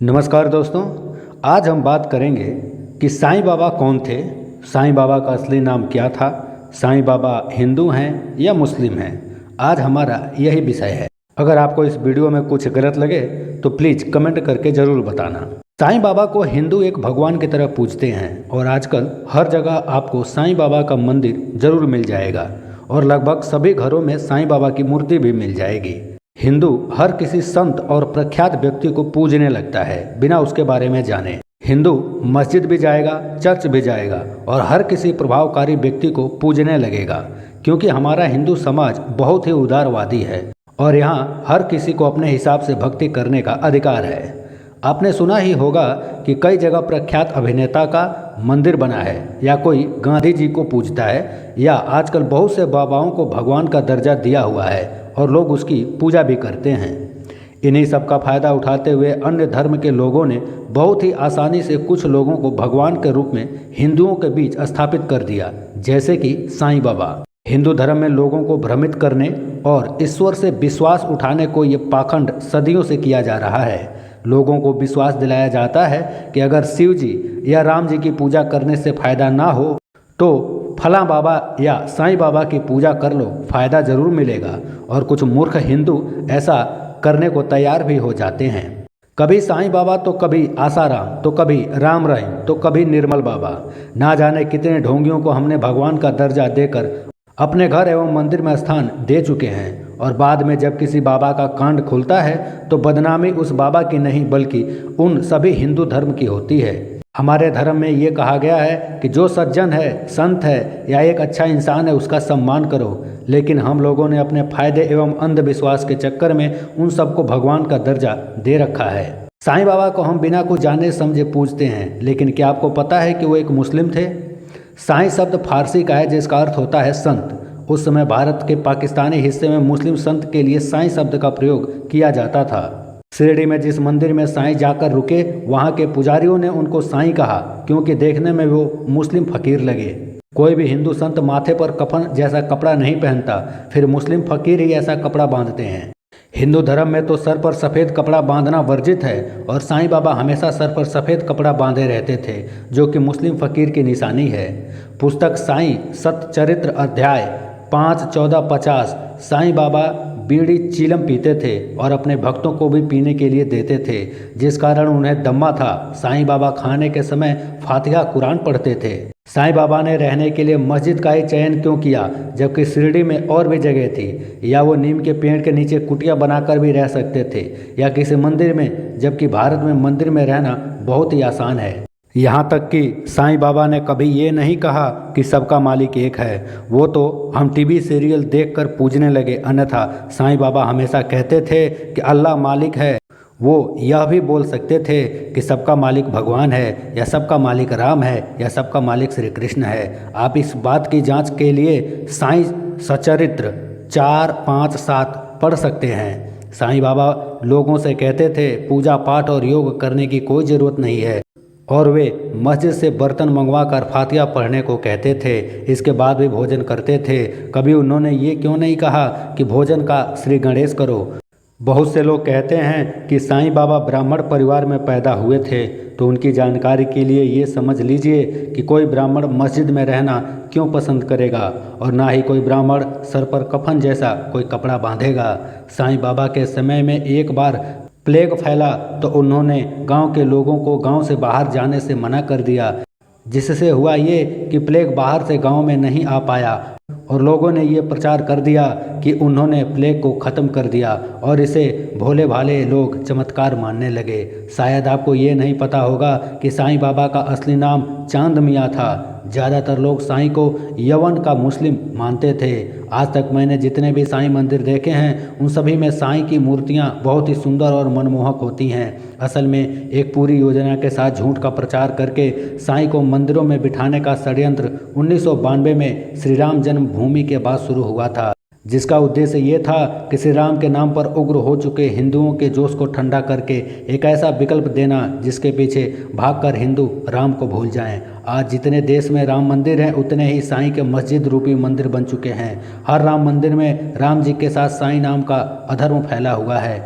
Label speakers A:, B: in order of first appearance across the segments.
A: नमस्कार दोस्तों, आज हम बात करेंगे कि साईं बाबा कौन थे, साईं बाबा का असली नाम क्या था, साईं बाबा हिंदू हैं या मुस्लिम हैं। आज हमारा यही विषय है। अगर आपको इस वीडियो में कुछ गलत लगे तो प्लीज़ कमेंट करके ज़रूर बताना। साईं बाबा को हिंदू एक भगवान की तरह पूजते हैं और आजकल हर जगह आपको साईं बाबा का मंदिर ज़रूर मिल जाएगा और लगभग सभी घरों में साईं बाबा की मूर्ति भी मिल जाएगी। हिंदू हर किसी संत और प्रख्यात व्यक्ति को पूजने लगता है बिना उसके बारे में जाने। हिंदू मस्जिद भी जाएगा, चर्च भी जाएगा और हर किसी प्रभावकारी व्यक्ति को पूजने लगेगा, क्योंकि हमारा हिंदू समाज बहुत ही उदारवादी है और यहाँ हर किसी को अपने हिसाब से भक्ति करने का अधिकार है। आपने सुना ही होगा कि कई जगह प्रख्यात अभिनेता का मंदिर बना है या कोई गांधी जी को पूजता है या आजकल बहुत से बाबाओं को भगवान का दर्जा दिया हुआ है और लोग उसकी पूजा भी करते हैं। इन्हीं सब का फायदा उठाते हुए अन्य धर्म के लोगों ने बहुत ही आसानी से कुछ लोगों को भगवान के रूप में हिंदुओं के बीच स्थापित कर दिया, जैसे कि साईं बाबा। हिंदू धर्म में लोगों को भ्रमित करने और ईश्वर से विश्वास उठाने को ये पाखंड सदियों से किया जा रहा है। लोगों को विश्वास दिलाया जाता है कि अगर शिव जी या राम जी की पूजा करने से फायदा ना हो तो फलां बाबा या साईं बाबा की पूजा कर लो, फायदा ज़रूर मिलेगा। और कुछ मूर्ख हिंदू ऐसा करने को तैयार भी हो जाते हैं। कभी साईं बाबा तो कभी आसाराम, तो कभी राम रहीम, तो कभी निर्मल बाबा। ना जाने कितने ढोंगियों को हमने भगवान का दर्जा देकर अपने घर एवं मंदिर में स्थान दे चुके हैं और बाद में जब किसी बाबा का कांड खुलता है तो बदनामी उस बाबा की नहीं बल्कि उन सभी हिंदू धर्म की होती है। हमारे धर्म में ये कहा गया है कि जो सज्जन है, संत है या एक अच्छा इंसान है उसका सम्मान करो, लेकिन हम लोगों ने अपने फायदे एवं अंधविश्वास के चक्कर में उन सबको भगवान का दर्जा दे रखा है। साईं बाबा को हम बिना कुछ जाने समझे पूजते हैं, लेकिन क्या आपको पता है कि वो एक मुस्लिम थे? साईं शब्द फारसी का है जिसका अर्थ होता है संत। उस समय भारत के पाकिस्तानी हिस्से में मुस्लिम संत के लिए साईं शब्द का प्रयोग किया जाता था। शिरडी में जिस मंदिर में साईं जाकर रुके वहाँ के पुजारियों ने उनको साईं कहा, क्योंकि देखने में वो मुस्लिम फकीर लगे। कोई भी हिंदू संत माथे पर कफन जैसा कपड़ा नहीं पहनता, फिर मुस्लिम फकीर ही ऐसा कपड़ा बांधते हैं। हिंदू धर्म में तो सर पर सफ़ेद कपड़ा बांधना वर्जित है और साईं बाबा हमेशा सर पर सफ़ेद कपड़ा बांधे रहते थे, जो कि मुस्लिम फकीर की निशानी है। पुस्तक साईं सतचरित्र अध्याय 5-14-50 साईं बाबा बीड़ी चीलम पीते थे और अपने भक्तों को भी पीने के लिए देते थे, जिस कारण उन्हें दम्मा था। साईं बाबा खाने के समय फातिहा कुरान पढ़ते थे। साईं बाबा ने रहने के लिए मस्जिद का ही चयन क्यों किया, जबकि शिरडी में और भी जगह थी? या वो नीम के पेड़ के नीचे कुटिया बनाकर भी रह सकते थे या किसी मंदिर में, जबकि भारत में मंदिर में रहना बहुत ही आसान है। यहाँ तक कि साईं बाबा ने कभी ये नहीं कहा कि सबका मालिक एक है। वो तो हम टीवी सीरियल देखकर पूजने लगे, अन्यथा साईं बाबा हमेशा कहते थे कि अल्लाह मालिक है। वो यह भी बोल सकते थे कि सबका मालिक भगवान है या सबका मालिक राम है या सबका मालिक श्री कृष्ण है। आप इस बात की जांच के लिए साईं सचरित्र 4-5-7 पढ़ सकते हैं। साईं बाबा लोगों से कहते थे पूजा पाठ और योग करने की कोई ज़रूरत नहीं है और वे मस्जिद से बर्तन मंगवा कर फातिहा पढ़ने को कहते थे। इसके बाद भी भोजन करते थे। कभी उन्होंने ये क्यों नहीं कहा कि भोजन का श्री गणेश करो? बहुत से लोग कहते हैं कि साईं बाबा ब्राह्मण परिवार में पैदा हुए थे, तो उनकी जानकारी के लिए ये समझ लीजिए कि कोई ब्राह्मण मस्जिद में रहना क्यों पसंद करेगा और ना ही कोई ब्राह्मण सर पर कफन जैसा कोई कपड़ा बांधेगा। साईं बाबा के समय में एक बार प्लेग फैला तो उन्होंने गांव के लोगों को गांव से बाहर जाने से मना कर दिया, जिससे हुआ ये कि प्लेग बाहर से गांव में नहीं आ पाया और लोगों ने ये प्रचार कर दिया कि उन्होंने प्लेग को ख़त्म कर दिया और इसे भोले भाले लोग चमत्कार मानने लगे। शायद आपको ये नहीं पता होगा कि साईं बाबा का असली नाम चांद मियाँ था। ज़्यादातर लोग साईं को यवन का मुस्लिम मानते थे। आज तक मैंने जितने भी साईं मंदिर देखे हैं उन सभी में साईं की मूर्तियां बहुत ही सुंदर और मनमोहक होती हैं। असल में एक पूरी योजना के साथ झूठ का प्रचार करके साईं को मंदिरों में बिठाने का षड्यंत्र 1992 में श्री राम जन्मभूमि के बाद शुरू हुआ था, जिसका उद्देश्य ये था कि श्री राम के नाम पर उग्र हो चुके हिंदुओं के जोश को ठंडा करके एक ऐसा विकल्प देना जिसके पीछे भागकर हिंदू राम को भूल जाएं। आज जितने देश में राम मंदिर हैं उतने ही साईं के मस्जिद रूपी मंदिर बन चुके हैं। हर राम मंदिर में राम जी के साथ साईं नाम का अधर्म फैला हुआ है।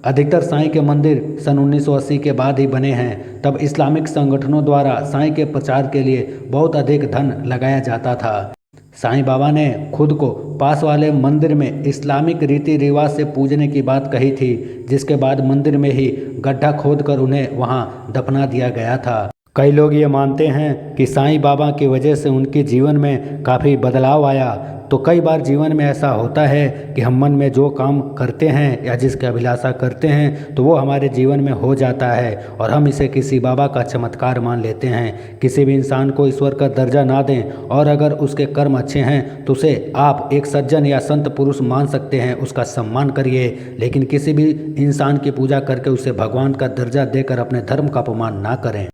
A: अधिकतर साईं के मंदिर सन 1980 के बाद ही बने हैं। तब इस्लामिक संगठनों द्वारा साईं के प्रचार के लिए बहुत अधिक धन लगाया जाता था। साईं बाबा ने खुद को पास वाले मंदिर में इस्लामिक रीति रिवाज से पूजने की बात कही थी, जिसके बाद मंदिर में ही गड्ढा खोदकर उन्हें वहां दफना दिया गया था। कई लोग ये मानते हैं कि साईं बाबा की वजह से उनके जीवन में काफ़ी बदलाव आया। तो कई बार जीवन में ऐसा होता है कि हम मन में जो काम करते हैं या जिसकी अभिलाषा करते हैं तो वो हमारे जीवन में हो जाता है और हम इसे किसी बाबा का चमत्कार मान लेते हैं। किसी भी इंसान को ईश्वर का दर्जा ना दें और अगर उसके कर्म अच्छे हैं तो उसे आप एक सज्जन या संत पुरुष मान सकते हैं, उसका सम्मान करिए, लेकिन किसी भी इंसान की पूजा करके उसे भगवान का दर्जा देकर अपने धर्म का अपमान ना करें।